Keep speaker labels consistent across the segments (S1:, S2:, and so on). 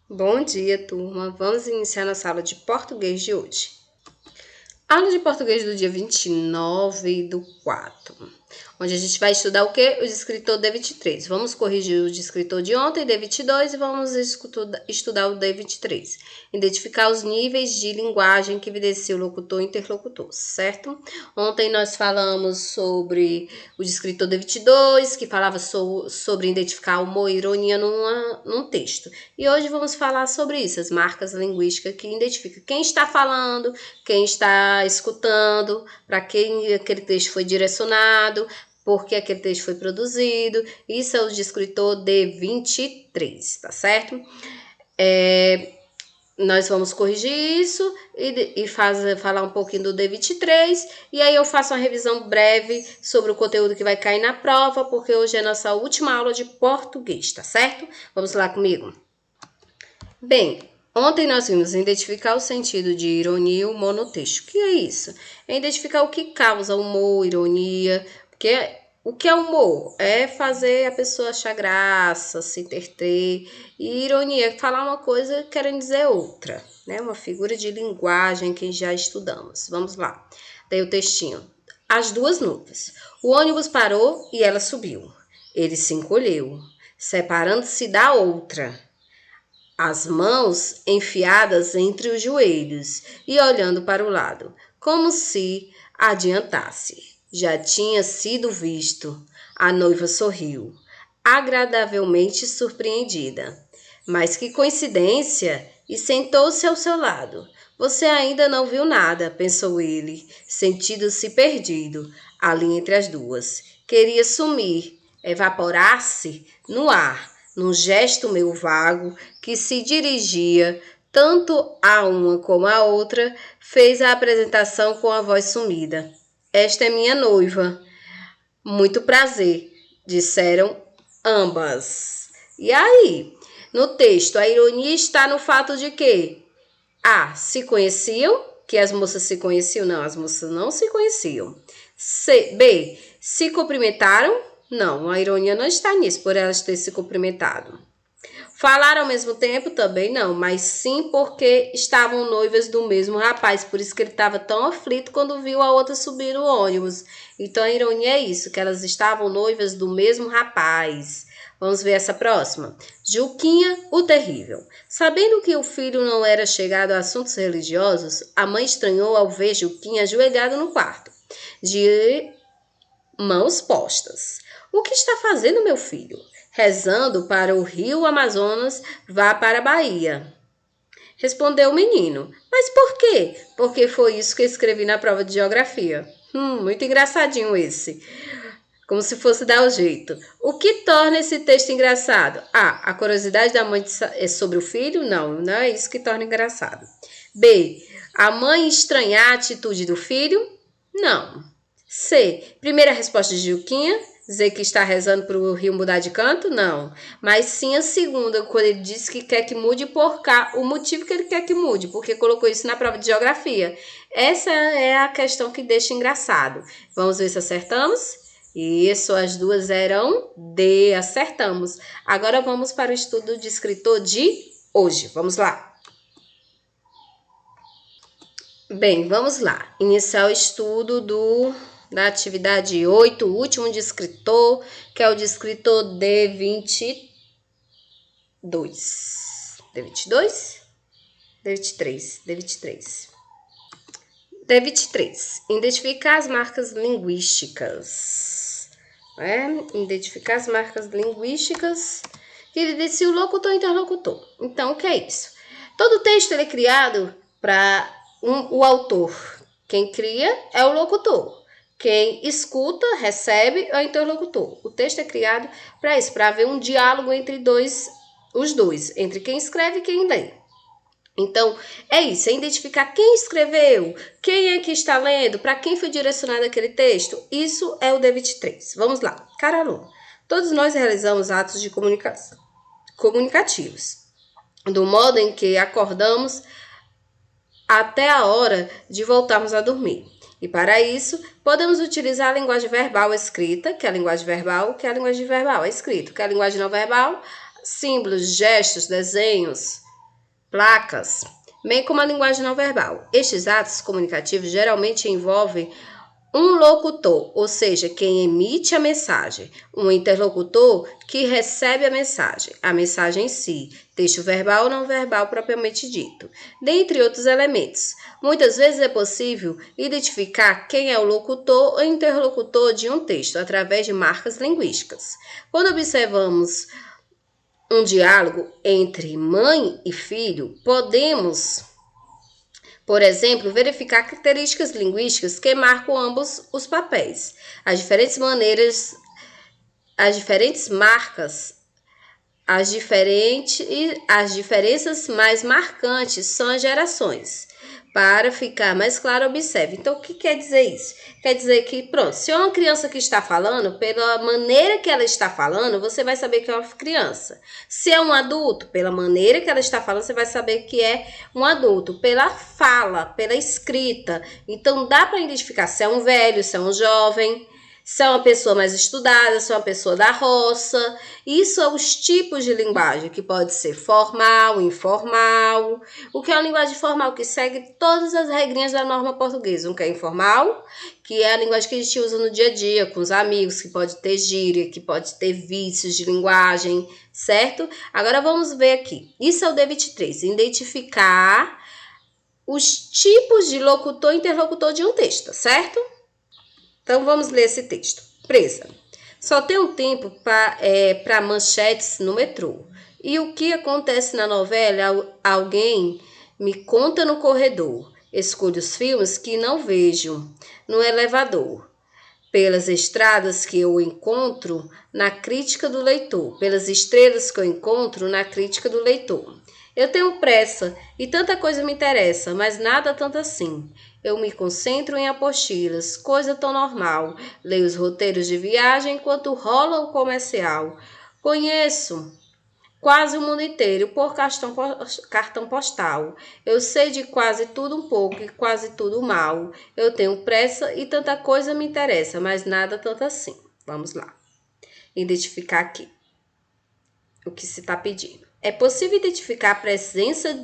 S1: Bom dia, turma! Vamos iniciar nossa aula de português de hoje. Aula de português do dia 29/4, onde a gente vai estudar o quê? O descritor D23. Vamos corrigir o descritor de ontem, D22, e vamos estudar o D23. Identificar os níveis de linguagem que evidencia o locutor e interlocutor, certo? Ontem nós falamos sobre o descritor D22, que falava sobre identificar humor e ironia num texto. E hoje vamos falar sobre isso, as marcas linguísticas que identificam quem está falando, quem está escutando, para quem aquele texto foi direcionado, por que aquele texto foi produzido. Isso é o descritor D23, tá certo? Nós vamos corrigir isso e falar um pouquinho do D23, e aí eu faço uma revisão breve sobre o conteúdo que vai cair na prova, porque hoje é a nossa última aula de português, tá certo? Vamos lá comigo? Bem, ontem nós vimos identificar o sentido de ironia e humor no texto. O que é isso? É identificar o que causa humor, ironia, porque o que é humor? É fazer a pessoa achar graça, se entreter. E ironia é falar uma coisa querendo dizer outra, né? Uma figura de linguagem que já estudamos. Vamos lá. Daí o textinho. As duas nuvens. O ônibus parou e ela subiu. Ele se encolheu, separando-se da outra, as mãos enfiadas entre os joelhos e olhando para o lado, como se adiantasse. Já tinha sido visto. A noiva sorriu, agradavelmente surpreendida. Mas que coincidência! E sentou-se ao seu lado. Você ainda não viu nada, pensou ele, sentindo-se perdido ali entre as duas. Queria sumir, evaporar-se no ar, num gesto meio vago que se dirigia tanto a uma como a outra, fez a apresentação com a voz sumida. Esta é minha noiva. Muito prazer, disseram ambas. E aí? No texto, a ironia está no fato de que A. Se conheciam, que as moças se conheciam? Não, as moças não se conheciam. B. Se cumprimentaram? Não, a ironia não está nisso, por elas terem se cumprimentado. Falar ao mesmo tempo? Também não, mas sim porque estavam noivas do mesmo rapaz, por isso que ele estava tão aflito quando viu a outra subir no ônibus. Então a ironia é isso, que elas estavam noivas do mesmo rapaz. Vamos ver essa próxima. Juquinha, o terrível. Sabendo que o filho não era chegado a assuntos religiosos, a mãe estranhou ao ver Juquinha ajoelhado no quarto, de mãos postas. O que está fazendo, meu filho? Rezando para o rio Amazonas vá para a Bahia. Respondeu o menino. Mas por quê? Porque foi isso que eu escrevi na prova de geografia. Muito engraçadinho esse. Como se fosse dar o jeito. O que torna esse texto engraçado? A. A curiosidade da mãe é sobre o filho? Não, não é isso que torna engraçado. B. A mãe estranhar a atitude do filho? Não. C. Primeira resposta de Juquinha. Dizer que está rezando para o rio mudar de canto? Não. Mas sim a segunda, quando ele diz que quer que mude por cá. O motivo que ele quer que mude, porque colocou isso na prova de geografia. Essa é a questão que deixa engraçado. Vamos ver se acertamos? Isso, as duas eram D. Acertamos. Agora vamos para o estudo de escritor de hoje. Vamos lá. Bem, vamos lá. Iniciar o estudo da atividade 8, o último descritor, que é o descritor D22. D22? D23. D23. D23. Identificar as marcas linguísticas. Identificar as marcas linguísticas que evidenciam o locutor e interlocutor. Então, o que é isso? Todo texto ele é criado para o autor. Quem cria é o locutor. Quem escuta, recebe, é o interlocutor. O texto é criado para isso, para haver um diálogo entre os dois, entre quem escreve e quem lê. Então, é isso, é identificar quem escreveu, quem é que está lendo, para quem foi direcionado aquele texto. Isso é o D23. Vamos lá. Cara aluno, todos nós realizamos atos de comunicativos, do modo em que acordamos até a hora de voltarmos a dormir. E para isso, podemos utilizar a linguagem verbal escrita, que é a linguagem verbal, que é a linguagem verbal escrita, que é a linguagem não verbal, símbolos, gestos, desenhos, placas, bem como a linguagem não verbal. Estes atos comunicativos geralmente envolvem um locutor, ou seja, quem emite a mensagem, um interlocutor que recebe a mensagem em si, texto verbal ou não verbal propriamente dito, dentre outros elementos. Muitas vezes é possível identificar quem é o locutor ou interlocutor de um texto através de marcas linguísticas. Quando observamos um diálogo entre mãe e filho, podemos, por exemplo, verificar características linguísticas que marcam ambos os papéis. As diferentes marcas, as diferenças mais marcantes são as gerações. Para ficar mais claro, observe. Então, o que quer dizer isso? Quer dizer que, pronto, se é uma criança que está falando, pela maneira que ela está falando, você vai saber que é uma criança. Se é um adulto, pela maneira que ela está falando, você vai saber que é um adulto. Pela fala, pela escrita. Então, dá para identificar se é um velho, se é um jovem, se é uma pessoa mais estudada, se é uma pessoa da roça. Isso são os tipos de linguagem, que pode ser formal, informal. O que é uma linguagem formal? Que segue todas as regrinhas da norma portuguesa. O que é informal? Que é a linguagem que a gente usa no dia a dia, com os amigos, que pode ter gíria, que pode ter vícios de linguagem, certo? Agora vamos ver aqui. Isso é o D23, identificar os tipos de locutor e interlocutor de um texto, certo? Então, vamos ler esse texto. Presa. Só tenho tempo para manchetes no metrô. E o que acontece na novela? Alguém me conta no corredor. Escolho os filmes que não vejo no elevador. Pelas estradas que eu encontro na crítica do leitor. Pelas estrelas que eu encontro na crítica do leitor. Eu tenho pressa e tanta coisa me interessa, mas nada tanto assim. Eu me concentro em apostilas, coisa tão normal. Leio os roteiros de viagem enquanto rola o comercial. Conheço quase o mundo inteiro por cartão postal. Eu sei de quase tudo um pouco e quase tudo mal. Eu tenho pressa e tanta coisa me interessa, mas nada tanto assim. Vamos lá. Identificar aqui o que se está pedindo. É possível identificar a presença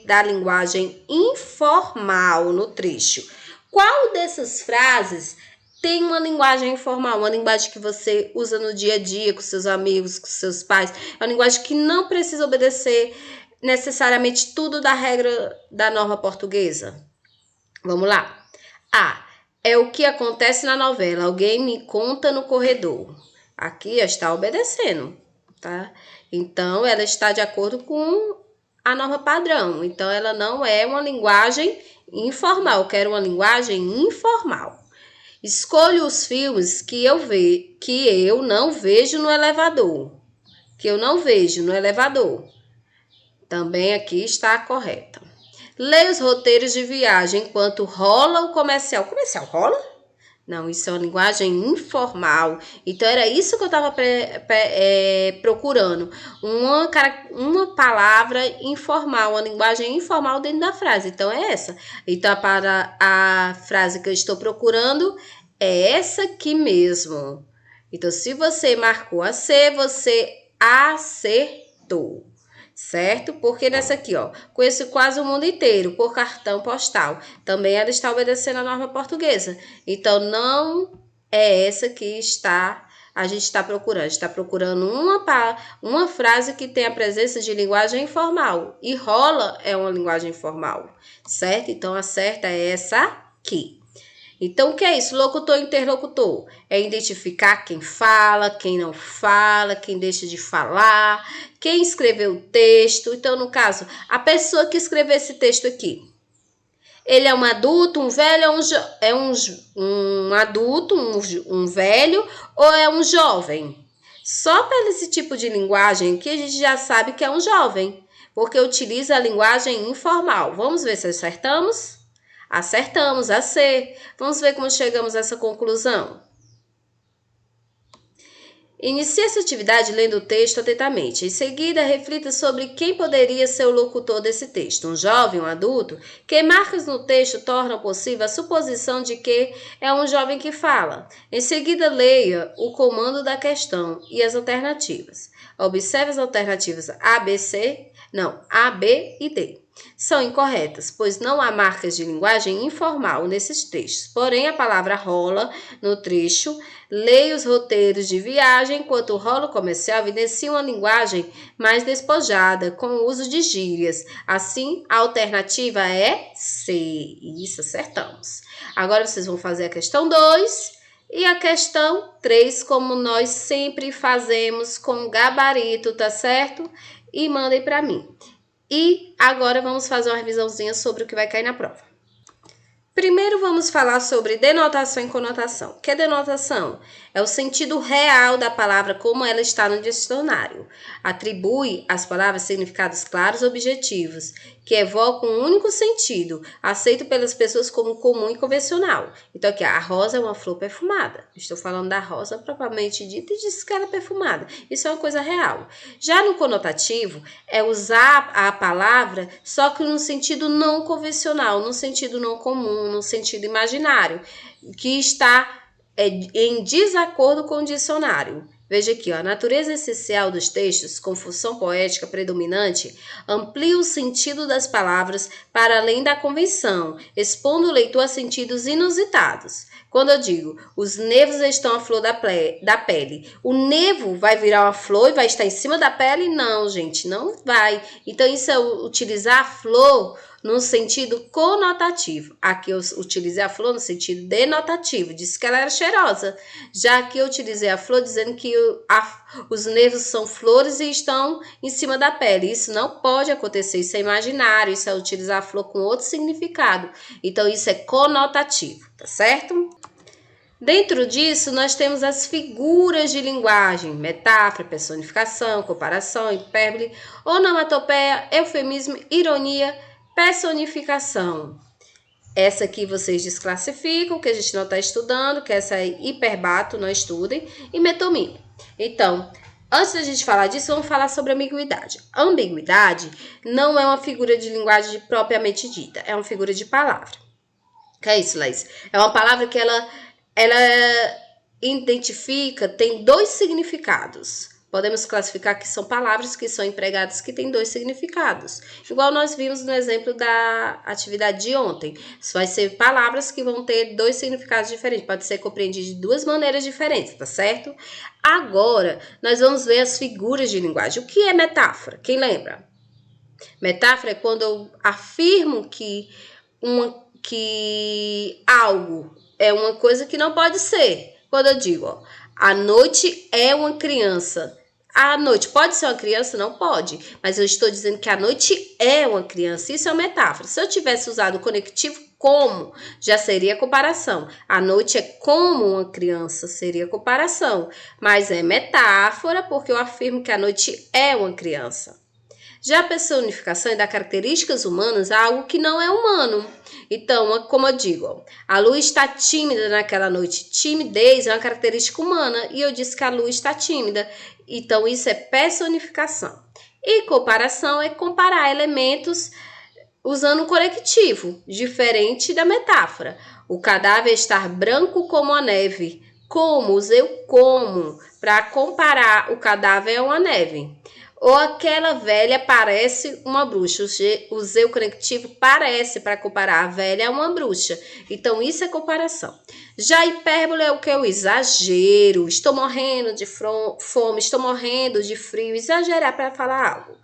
S1: da linguagem informal no trecho. Qual dessas frases tem uma linguagem informal, uma linguagem que você usa no dia a dia com seus amigos, com seus pais? É uma linguagem que não precisa obedecer necessariamente tudo da regra da norma portuguesa. Vamos lá. A. É o que acontece na novela. Alguém me conta no corredor. Aqui está obedecendo, tá? Então, ela está de acordo com a norma padrão. Então, ela não é uma linguagem informal. Eu quero uma linguagem informal. Escolho os filmes que eu não vejo no elevador. Que eu não vejo no elevador. Também aqui está correta. Leio os roteiros de viagem enquanto rola o comercial. O comercial rola? Não, isso é uma linguagem informal. Então, era isso que eu estava procurando. Uma palavra informal, uma linguagem informal dentro da frase. Então, é essa. Então, para a frase que eu estou procurando, é essa aqui mesmo. Então, se você marcou a C, você acertou. Certo? Porque nessa aqui, ó, conheço quase o mundo inteiro por cartão postal. Também ela está obedecendo a norma portuguesa. Então, não é essa que a gente está procurando. A gente está procurando uma frase que tem a presença de linguagem informal. E rola é uma linguagem informal, certo? Então, a certa é essa aqui. Então, o que é isso? Locutor e interlocutor. É identificar quem fala, quem não fala, quem deixa de falar, quem escreveu o texto. Então, no caso, a pessoa que escreveu esse texto aqui. Ele é um adulto, um velho, um adulto, um velho ou é um jovem? Só pelo esse tipo de linguagem que a gente já sabe que é um jovem, porque utiliza a linguagem informal. Vamos ver se acertamos? Acertamos, a C. Vamos ver como chegamos a essa conclusão. Inicie essa atividade lendo o texto atentamente. Em seguida, reflita sobre quem poderia ser o locutor desse texto, um jovem, um adulto? Que marcas no texto tornam possível a suposição de que é um jovem que fala? Em seguida, leia o comando da questão e as alternativas. Observe as alternativas A, B e D. São incorretas, pois não há marcas de linguagem informal nesses textos. Porém, a palavra rola no trecho. Leia os roteiros de viagem, enquanto o rolo comercial evidencia uma linguagem mais despojada, com o uso de gírias. Assim, a alternativa é C. Isso, acertamos. Agora vocês vão fazer a questão 2 e a questão 3, como nós sempre fazemos com gabarito, tá certo? E mandem para mim. E agora vamos fazer uma revisãozinha sobre o que vai cair na prova. Primeiro vamos falar sobre denotação e conotação. O que é denotação? É o sentido real da palavra como ela está no dicionário. Atribui às palavras significados claros e objetivos, que evocam um único sentido, aceito pelas pessoas como comum e convencional. Então aqui, a rosa é uma flor perfumada. Estou falando da rosa propriamente dita e disse que ela é perfumada. Isso é uma coisa real. Já no conotativo, é usar a palavra só que no sentido não convencional, no sentido não comum, no sentido imaginário, que está em desacordo com o dicionário. Veja aqui, ó, a natureza essencial dos textos, com função poética predominante, amplia o sentido das palavras para além da convenção, expondo o leitor a sentidos inusitados. Quando eu digo, os nervos estão à flor da pele, o nervo vai virar uma flor e vai estar em cima da pele? Não, gente, não vai. Então, isso é utilizar a flor no sentido conotativo. Aqui eu utilizei a flor no sentido denotativo, disse que ela era cheirosa. Já aqui eu utilizei a flor dizendo que os nervos são flores e estão em cima da pele. Isso não pode acontecer, isso é imaginário, isso é utilizar a flor com outro significado. Então, isso é conotativo, tá certo? Dentro disso, nós temos as figuras de linguagem, metáfora, personificação, comparação, hipérbole, onomatopeia, eufemismo, ironia, personificação. Essa aqui vocês desclassificam, que a gente não está estudando, que essa é hiperbato, não estudem, e metonimia. Então, antes da gente falar disso, vamos falar sobre ambiguidade. A ambiguidade não é uma figura de linguagem propriamente dita, é uma figura de palavra. Que é isso, Laís? É uma palavra que ela identifica, tem dois significados. Podemos classificar que são palavras que são empregadas que têm dois significados. Igual nós vimos no exemplo da atividade de ontem. Isso vai ser palavras que vão ter dois significados diferentes. Pode ser compreendido de duas maneiras diferentes, tá certo? Agora, nós vamos ver as figuras de linguagem. O que é metáfora? Quem lembra? Metáfora é quando eu afirmo que algo é uma coisa que não pode ser. Quando eu digo, ó, a noite é uma criança. A noite pode ser uma criança? Não pode. Mas eu estou dizendo que a noite é uma criança. Isso é uma metáfora. Se eu tivesse usado o conectivo como, já seria comparação. A noite é como uma criança, seria comparação. Mas é metáfora porque eu afirmo que a noite é uma criança. Já a personificação é dar características humanas a algo que não é humano. Então, como eu digo, a Lu está tímida naquela noite. Timidez é uma característica humana e eu disse que a Lu está tímida. Então, isso é personificação. E comparação é comparar elementos usando o conectivo, diferente da metáfora. O cadáver estar branco como a neve. Como? Usei o como para comparar o cadáver a uma neve. Ou aquela velha parece uma bruxa. Usei o conectivo parece para comparar a velha a uma bruxa. Então, isso é comparação. Já a hipérbole é o que? O exagero. Estou morrendo de fome, estou morrendo de frio. Exagerar para falar algo.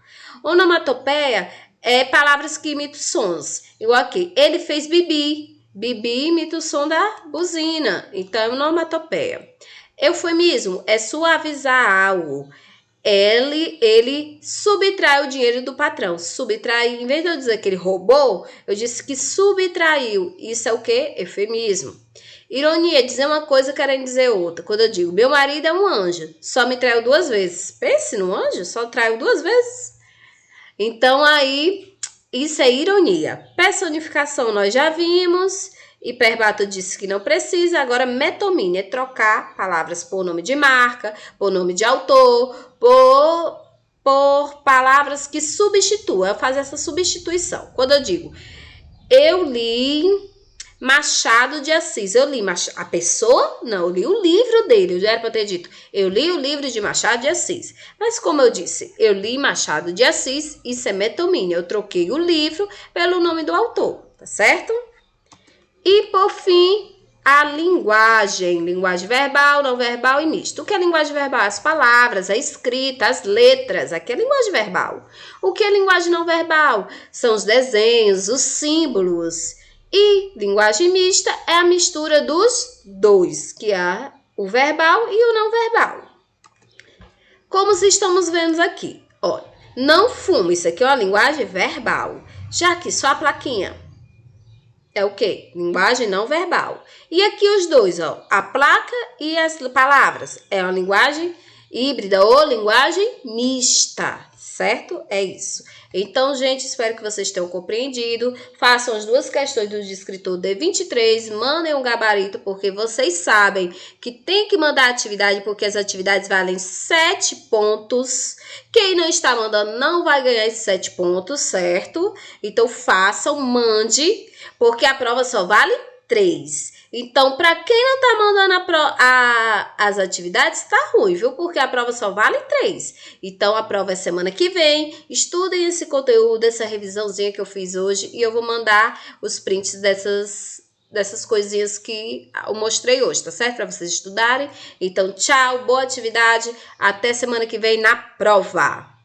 S1: Onomatopeia é palavras que imitam sons. Igual aqui, ele fez bibi. Bibi imita o som da buzina. Então, é onomatopeia. Eufemismo é suavizar algo. Ele subtrai o dinheiro do patrão. Subtrai, em vez de eu dizer que ele roubou, eu disse que subtraiu. Isso é o quê? Eufemismo. Ironia, dizer uma coisa querendo dizer outra. Quando eu digo, meu marido é um anjo, só me traiu 2 vezes. Pense no anjo, só traiu 2 vezes. Então, aí, Isso é ironia. Personificação nós já vimos. Hiperbato disse que não precisa. Agora, metomínia é trocar palavras por nome de marca, por nome de autor, por palavras que substituam. Fazer essa substituição. Quando eu digo, eu li Machado de Assis. Eu li a pessoa? Não, eu li o livro dele. Eu já era para ter dito, eu li o livro de Machado de Assis. Mas como eu disse, eu li Machado de Assis, isso é metomínia. Eu troquei o livro pelo nome do autor, tá certo? E por fim, a linguagem. Linguagem verbal, não verbal e mista. O que é linguagem verbal? As palavras, a escrita, as letras. Aqui é linguagem verbal. O que é linguagem não verbal? São os desenhos, os símbolos. E linguagem mista é a mistura dos dois, que é o verbal e o não verbal. Como estamos vendo aqui, olha, não fumo, isso aqui é uma linguagem verbal. Já que só a plaquinha é o quê? Linguagem não verbal. E aqui os dois, ó, a placa e as palavras, é uma linguagem híbrida ou linguagem mista, certo? É isso. Então, gente, espero que vocês tenham compreendido. Façam as duas questões do descritor D23, mandem um gabarito, porque vocês sabem que tem que mandar atividade, porque as atividades valem 7 pontos. Quem não está mandando não vai ganhar esses 7 pontos, certo? Então, façam, mande, porque a prova só vale 3. Então, para quem não tá mandando as atividades, tá ruim, viu? Porque a prova só vale 3. Então, a prova é semana que vem. Estudem esse conteúdo, essa revisãozinha que eu fiz hoje. E eu vou mandar os prints dessas coisinhas que eu mostrei hoje, tá certo? Para vocês estudarem. Então, tchau, boa atividade. Até semana que vem na prova.